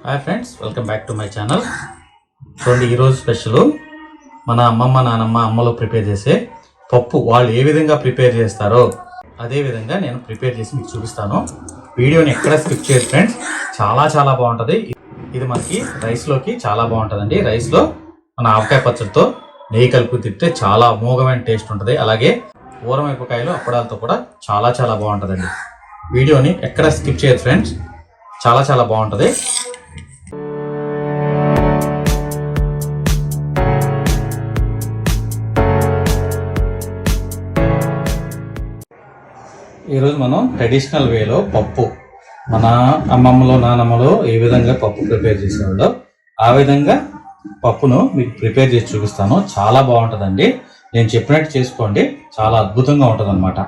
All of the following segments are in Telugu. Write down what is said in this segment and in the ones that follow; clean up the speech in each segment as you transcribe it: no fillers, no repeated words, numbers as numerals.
Hi friends, welcome back to my channel. చూడండి, ఈరోజు స్పెషల్ మన అమ్మమ్మ నానమ్మ అమ్మలో ప్రిపేర్ చేసే పప్పు వాళ్ళు ఏ విధంగా ప్రిపేర్ చేస్తారో అదే విధంగా నేను ప్రిపేర్ చేసి మీకు చూపిస్తాను. వీడియోని ఎక్కడ స్కిప్ చేయరు ఫ్రెండ్స్, చాలా బాగుంటుంది. ఇది మనకి రైస్లోకి చాలా బాగుంటుందండి. రైస్లో మన ఆవకాయ పచ్చడితో నెయ్యి కలుపు తింటే చాలా అమోఘమైన టేస్ట్ ఉంటుంది. అలాగే ఊరమిరపకాయలు అప్పడాలతో కూడా చాలా బాగుంటుందండి. వీడియోని ఎక్కడ స్కిప్ చేయరు ఫ్రెండ్స్, చాలా బాగుంటుంది. ఈరోజు మనం ట్రెడిషనల్ వేలో పప్పు మన అమ్మమ్మలో నానమ్మలో ఏ విధంగా పప్పు ప్రిపేర్ చేసేవాళ్ళో ఆ విధంగా పప్పును మీకు ప్రిపేర్ చేసి చూపిస్తాను. చాలా బాగుంటుందండి. నేను చెప్పినట్టు చేసుకోండి, చాలా అద్భుతంగా ఉంటుంది అన్నమాట.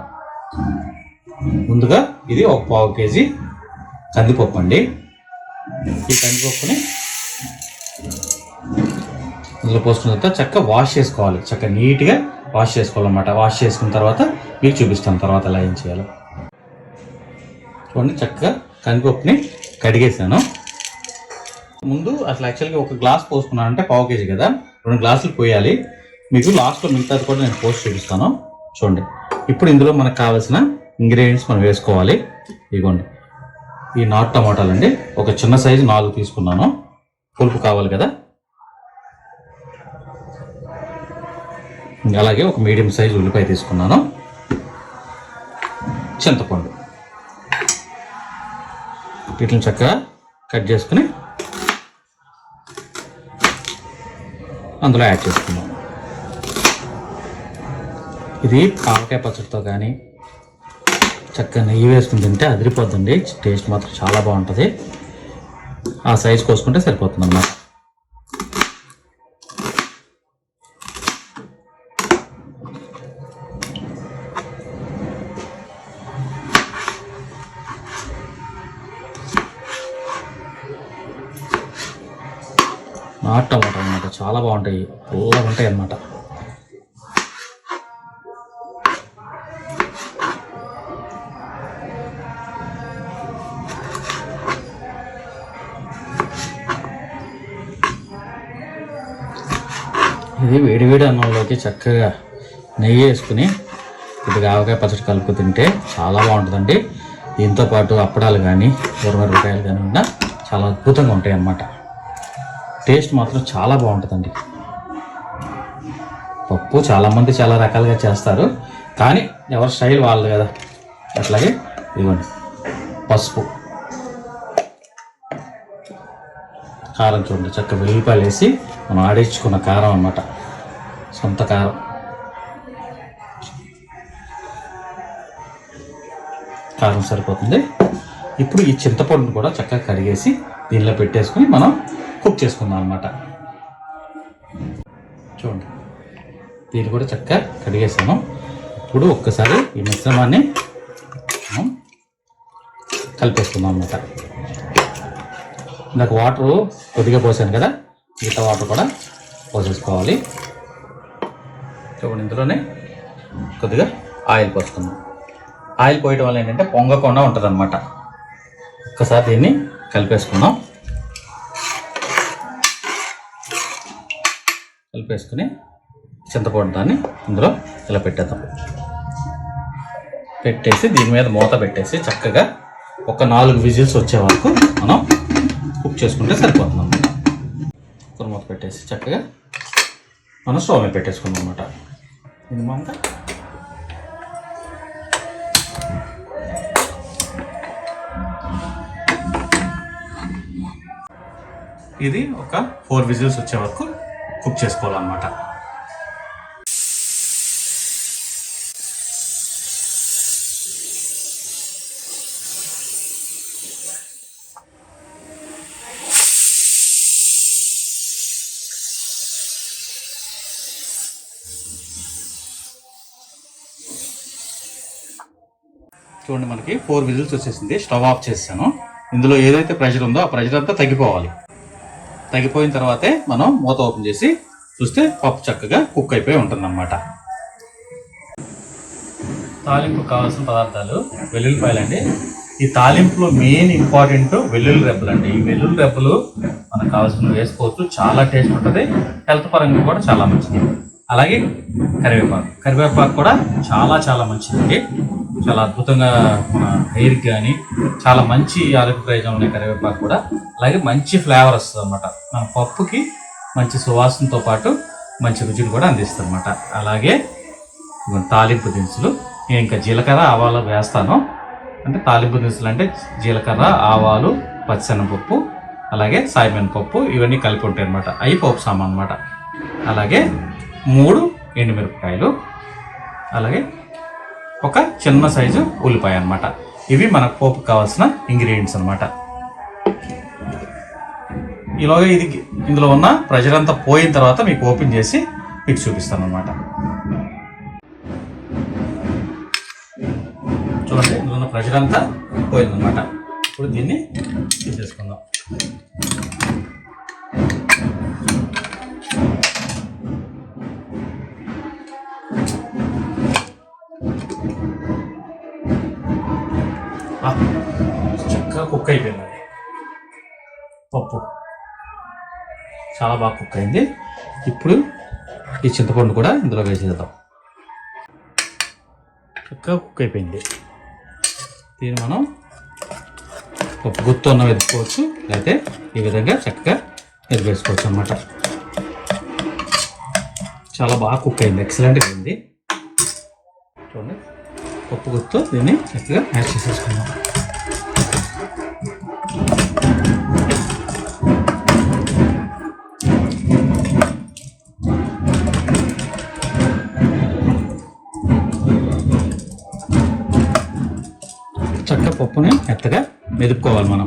ముందుగా ఇది ఒక 1/4 కేజీ కందిపప్పు అండి. ఈ కందిపప్పుని ఇందులో పోసుకున్న తర్వాత చక్కగా వాష్ చేసుకోవాలి. చక్కగా నీట్గా వాష్ చేసుకోవాలన్నమాట. వాష్ చేసుకున్న తర్వాత మీకు చూపిస్తాను తర్వాత ఎలా ఏం చేయాలో. చూడండి, చక్కగా కందిపప్పుని కడిగేసాను. ముందు అసలు యాక్చువల్గా ఒక గ్లాస్ పోసుకున్నానంటే 1/4 కేజీ కదా, 2 గ్లాసులు పోయాలి. మీకు లాస్ట్లో మిగతాది కూడా నేను పోసి చూపిస్తాను. చూడండి, ఇప్పుడు ఇందులో మనకు కావాల్సిన ఇంగ్రీడియంట్స్ మనం వేసుకోవాలి. ఇదిగోండి, ఈ 4 టమాటాలు అండి. ఒక చిన్న సైజు 4 తీసుకున్నాను. పులుపు కావాలి కదా. అలాగే ఒక మీడియం సైజు ఉల్లిపాయ తీసుకున్నాను. చింతపండు, వీటిని చక్కగా కట్ చేసుకుని అందులో యాడ్ చేసుకున్నాం. ఇది ఆవకాయ పచ్చడితో కానీ చక్కగా నెయ్యి వేసుకుని తింటే అదిరిపోద్దండి. టేస్ట్ మాత్రం చాలా బాగుంటుంది. ఆ సైజు కోసుకుంటే సరిపోతుంది అన్నమాట. నాటు టమాటా అన్నమాట, చాలా బాగుంటాయి, పుల్లగా ఉంటాయి అన్నమాట. ఇది వేడివేడి అన్నంలోకి చక్కగా నెయ్యి వేసుకుని కొద్దిగా ఆవకాయ పచ్చడి కలుపు తింటే చాలా బాగుంటుందండి. దీంతో పాటు అప్పడాలు కానీ ఊరమిరపకాయలు కానీ ఉన్నా చాలా అద్భుతంగా ఉంటాయి అన్నమాట. టేస్ట్ మాత్రం చాలా బాగుంటుందండి. పప్పు చాలామంది చాలా రకాలుగా చేస్తారు, కానీ ఎవరి స్టైల్ వాళ్ళు కదా. అట్లాగే ఇవ్వండి, పసుపు, కారం. చూడండి, చక్కగా వెల్లిపాయలు వేసి మనం ఆడించుకున్న కారం అన్నమాట, సొంత కారం. కారం సరిపోతుంది. ఇప్పుడు ఈ చింతపండును కూడా చక్కగా కడిగేసి దీనిలో పెట్టేసుకుని మనం కుక్ చేసుకుందాం అన్నమాట. చూడండి, దీన్ని కూడా చక్కగా కడిగేసాను. ఇప్పుడు ఒక్కసారి ఈ మిశ్రమాన్ని మనం కలిపేసుకుందాం అన్నమాట. నాకు వాటర్ కొద్దిగా పోసాను కదా, మిగతా వాటర్ కూడా పోసేసుకోవాలి. చూడండి, ఇందులోనే కొద్దిగా ఆయిల్ పోసుకుందాం. ఆయిల్ పోయడం వల్ల ఏంటంటే పొంగకుండా ఉంటుంది అన్నమాట. ఒక్కసారి దీన్ని కలిపేసుకుందాం. కలిపేసుకుని చింతపండు దాన్ని ఇందులో ఇలా పెట్టేద్దాం. పెట్టేసి దీని మీద మూత పెట్టేసి చక్కగా ఒక 4 విజిల్స్ వచ్చే వరకు మనం కుక్ చేసుకుంటే సరిపోతుంది అన్నమాట. కుక్కర్ మూత పెట్టేసి చక్కగా మనం స్టవ్ మీద పెట్టేసుకుందాం అన్నమాట. మినిమంగా ఇది ఒక 4 విజిల్స్ వచ్చే వరకు కుక్ చేసుకోవాలన్నమాట. చూడండి, మనకి 4 విజిల్స్ వచ్చేసింది. స్టవ్ ఆఫ్ చేసాను. ఇందులో ఏదైతే ప్రెషర్ ఉందో ఆ ప్రెషర్ అంతా తగ్గిపోవాలి. తగ్గిపోయిన తర్వాతే మనం మూత ఓపెన్ చేసి చూస్తే పప్పు చక్కగా కుక్ అయిపోయి ఉంటుందన్నమాట. తాలింపు కావాల్సిన పదార్థాలు: వెల్లుల్లిపాయలు అండి, ఈ తాలింపులో మెయిన్ ఇంపార్టెంట్ వెల్లుల్లి రెబ్బలు అండి. ఈ వెల్లుల్లి రెబ్బలు మనకు కావాల్సిన వేసుకోవచ్చు, చాలా టేస్ట్ ఉంటుంది, హెల్త్ పరంగా కూడా చాలా మంచిది. అలాగే కరివేపాకు కూడా చాలా చాలా మంచిదండి. చాలా అద్భుతంగా మన హెయిర్కి కానీ చాలా మంచి ఆరోగ్య ప్రయోజనాలు ఉన్నాయి కరివేపాకు కూడా. అలాగే మంచి ఫ్లేవర్ వస్తుంది అన్నమాట, మన పప్పుకి మంచి సువాసనతో పాటు మంచి రుచిని కూడా అందిస్తుంది అన్నమాట. అలాగే తాలింపు దినుసులు, నేను ఇంకా జీలకర్ర ఆవాలు వేస్తాను. అంటే తాలింపు దినుసులు అంటే జీలకర్ర, ఆవాలు, పచ్చిశనగపప్పు, అలాగే సాయమినపప్పు, ఇవన్నీ కలిపి ఉంటాయి అన్నమాట. అవి పోపు సామాన్ అన్నమాట. అలాగే 3 ఎండుమిరపకాయలు, అలాగే ఒక చిన్న సైజు ఉల్లిపాయ అన్నమాట. ఇవి మనకు పోపుకు కావాల్సిన ఇంగ్రీడియంట్స్ అన్నమాట. ఈలోగా ఇందులో ఉన్న ప్రెషర్ అంతా పోయిన తర్వాత మీకు ఓపెన్ చేసి మీకు చూపిస్తాను అన్నమాట. చూడండి, ఇందులో ఉన్న ప్రెషర్ అంతా పోయిందన్నమాట. ఇప్పుడు దీన్ని తీసేసుకుందాం. చక్కగా కుక్ అయిపోయింది పప్పు, చాలా బాగా కుక్ అయింది. ఇప్పుడు ఈ చింతపండు కూడా ఇందులో వేసేద్దాం. చక్కగా కుక్ అయిపోయింది. దీన్ని మనం పప్పు గుత్తు అన్న వెతుక్కోవచ్చు, లేకపోతే ఈ విధంగా చక్కగా ఎదిపేసుకోవచ్చు అన్నమాట. చాలా బాగా కుక్ అయింది, ఎక్సలెంట్గా అయింది. చూడండి, పప్పు గుత్తు దీన్ని చక్కగా యాడ్ చేసేసుకున్నాం. చక్కగా పప్పుని మెత్తగా మెదుపుకోవాలి మనం.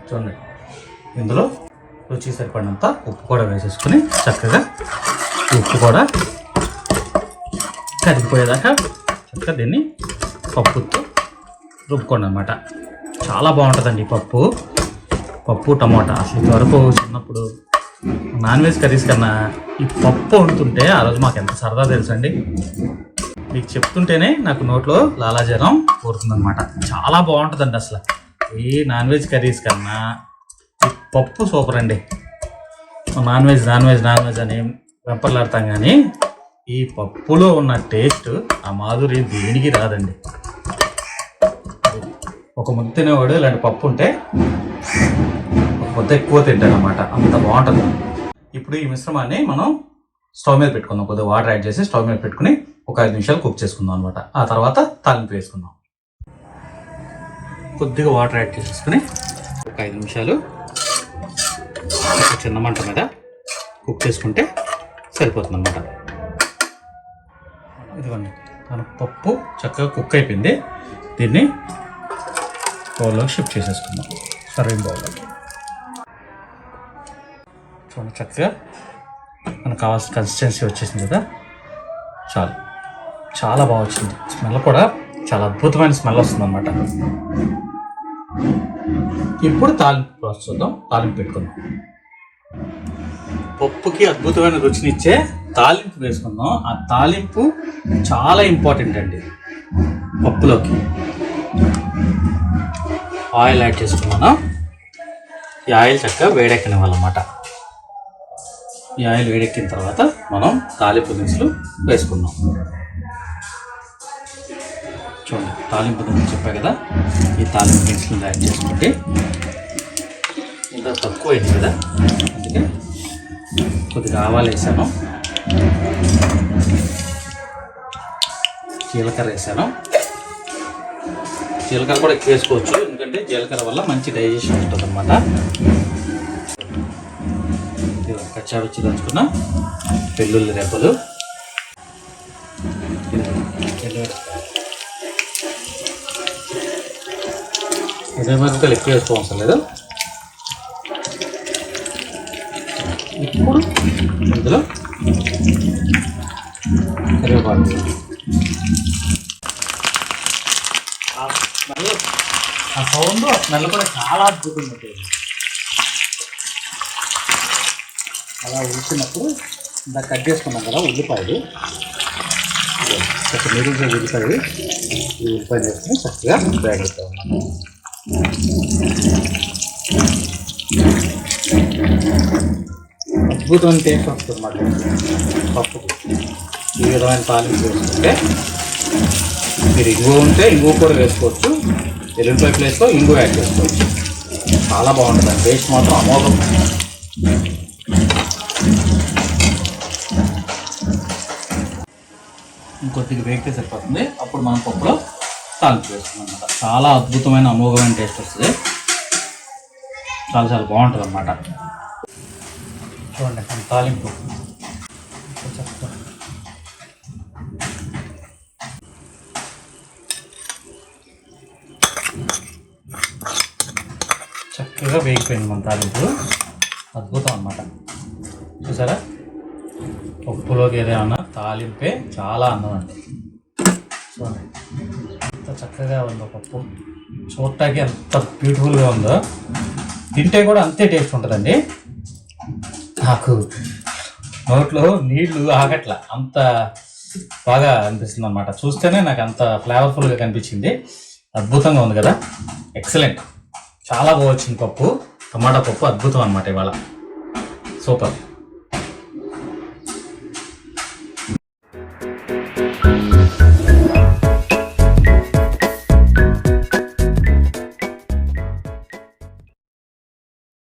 చూడండి, ఇందులో రుచికి సరిపడినంత ఉప్పు కూడా వేసేసుకుని చక్కగా ఉప్పు కూడా కరిగిపోయేదాకా చక్కగా దీన్ని పప్పుతో రుబ్బుకోండి అన్నమాట. చాలా బాగుంటుందండి పప్పు టమాటా. అసలు ఇంతవరకు చిన్నప్పుడు నాన్ వెజ్ కర్రీస్ కన్నా ఈ పప్పు వండుతుంటే ఆ రోజు మాకు ఎంత సరదా తెలుసండి. మీకు చెప్తుంటేనే నాకు నోట్లో లాలాజలం కోరుతుందన్నమాట. చాలా బాగుంటుందండి. అసలు ఈ నాన్ వెజ్ కర్రీస్ కన్నా ఈ పప్పు సూపర్ అండి. నాన్ వెజ్ అని వెంపర్లాడతాం, కానీ ఈ పప్పులో ఉన్న టేస్ట్, ఆ మాధుర్యం దేనికి రాదండి. ఒక ముద్ద తినేవాడు ఇలాంటి పప్పు ఉంటే ఒక ముద్ద ఎక్కువ తింటాడు అన్నమాట, అంత బాగుంటుంది. ఇప్పుడు ఈ మిశ్రమాన్ని మనం స్టవ్ మీద పెట్టుకుందాం. కొద్దిగా వాటర్ యాడ్ చేసి స్టవ్ మీద పెట్టుకుని ఒక 5 నిమిషాలు కుక్ చేసుకుందాం అనమాట. ఆ తర్వాత తాలింపు వేసుకుందాం. కొద్దిగా వాటర్ యాడ్ చేసేసుకుని ఒక 5 నిమిషాలు చిన్న మంట మీద కుక్ చేసుకుంటే సరిపోతుంది అన్నమాట. ఇదిగోండి, మన పప్పు చక్కగా కుక్ అయిపోయింది. దీన్ని బౌల్లోకి షిఫ్ట్ చేసేసుకుందాం, సర్వింగ్ బౌల్లోకి. చూడండి, చక్కగా మనకు కావాల్సిన కన్సిస్టెన్సీ వచ్చేసింది కదా, చాలు. చాలా బాగా వచ్చింది. స్మెల్ కూడా చాలా అద్భుతమైన స్మెల్ వస్తుంది అన్నమాట. ఇప్పుడు తాలింపు ప్రాసెస్ చూద్దాం. తాలింపు పెట్టుకుందాం. పప్పుకి అద్భుతమైన రుచినిచ్చే తాలింపు వేసుకుందాం. ఆ తాలింపు చాలా ఇంపార్టెంట్ అండి పప్పులోకి. ఆయిల్ యాడ్ చేసుకున్నాను. ఈ ఆయిల్ చక్కగా వేడెక్కనివ్వాలన్నమాట. ఈ ఆయిల్ వేడెక్కిన తర్వాత మనం తాలింపు దినుసులు వేసుకుందాం. చూడండి, తాలింపు దినుసులు చెప్పా కదా, ఈ తాలింపు దినుసులు యాడ్ చేసుకుంటే ఇంత తక్కువ అయింది కదా, అందుకే కొద్దిగా ఆవాలు వేసాను, జీలకర్ర వేసాను. జీలకర్ర కూడా ఎక్కువ వేసుకోవచ్చు, ఎందుకంటే జీలకర్ర వల్ల మంచి డైజెషన్ ఉంటుంది అన్నమాట. కచ్చాపచ్చి దంచుకున్న వెల్లుల్లి రెబ్బలు, మిరపకాయలు ఎక్కువ వేసుకోవడం లేదు. ఇప్పుడు ఇందులో కరివేపాకు, ఆ సౌండ్ ఆ స్మెల్ కూడా చాలా అద్భుతంగా ఉంటుంది. అలా ఉడికినప్పుడు ఇందాక కట్ చేసుకున్నాం కదా ఉల్లిపాయలు, ఒక మీడియం సైజ్ ఉల్లిపాయలు, ఈ ఉల్లిపాయలు వేసుకుని చక్కగా వేగలుగుతాం అన్నమాట. అద్భుతమైన టేస్ట్ వస్తుంది అన్నమాట పప్పుకు. ఈ విధమైన తాలింపు వేసుకుంటే మీరు ఇంగువ ఉంటే ఇంగువ కూడా వేసుకోవచ్చు, ఎల్లుల్లిపాయ ప్లేస్లో ఇంగువ యాడ్ చేసుకోవచ్చు. చాలా బాగుంటుంది, టేస్ట్ మాత్రం అమోఘం. ఇంకొద్దిగా వేగితే సరిపోతుంది. అప్పుడు మనం పప్పులో తాలింపు వేసుకున్నాం అన్నమాట. చాలా అద్భుతమైన అమోఘమైన టేస్ట్ వస్తుంది, చాలా చాలా బాగుంటుంది అన్నమాట. చూడండి మన తాలింపు చక్కగా వేగిపోయింది. మన తాలింపు అద్భుతం అన్నమాట. చూసారా, పప్పులోకి ఏదైనా తాలింపే చాలా అందం అండి. చూడండి ఎంత చక్కగా ఉందో పప్పు, చూడటానికి ఎంత బ్యూటిఫుల్గా ఉందో, తింటే కూడా అంతే టేస్ట్ ఉంటుందండి. నాకు నోట్లో నీళ్లు ఆగట్ల, అంత బాగా అనిపిస్తుంది అన్నమాట. చూస్తేనే నాకు అంత ఫ్లేవర్ఫుల్గా కనిపించింది. అద్భుతంగా ఉంది కదా, ఎక్సలెంట్. చాలా బాగా వచ్చింది పప్పు, టమాటా పప్పు అద్భుతం అన్నమాట ఇవాళ, సూపర్.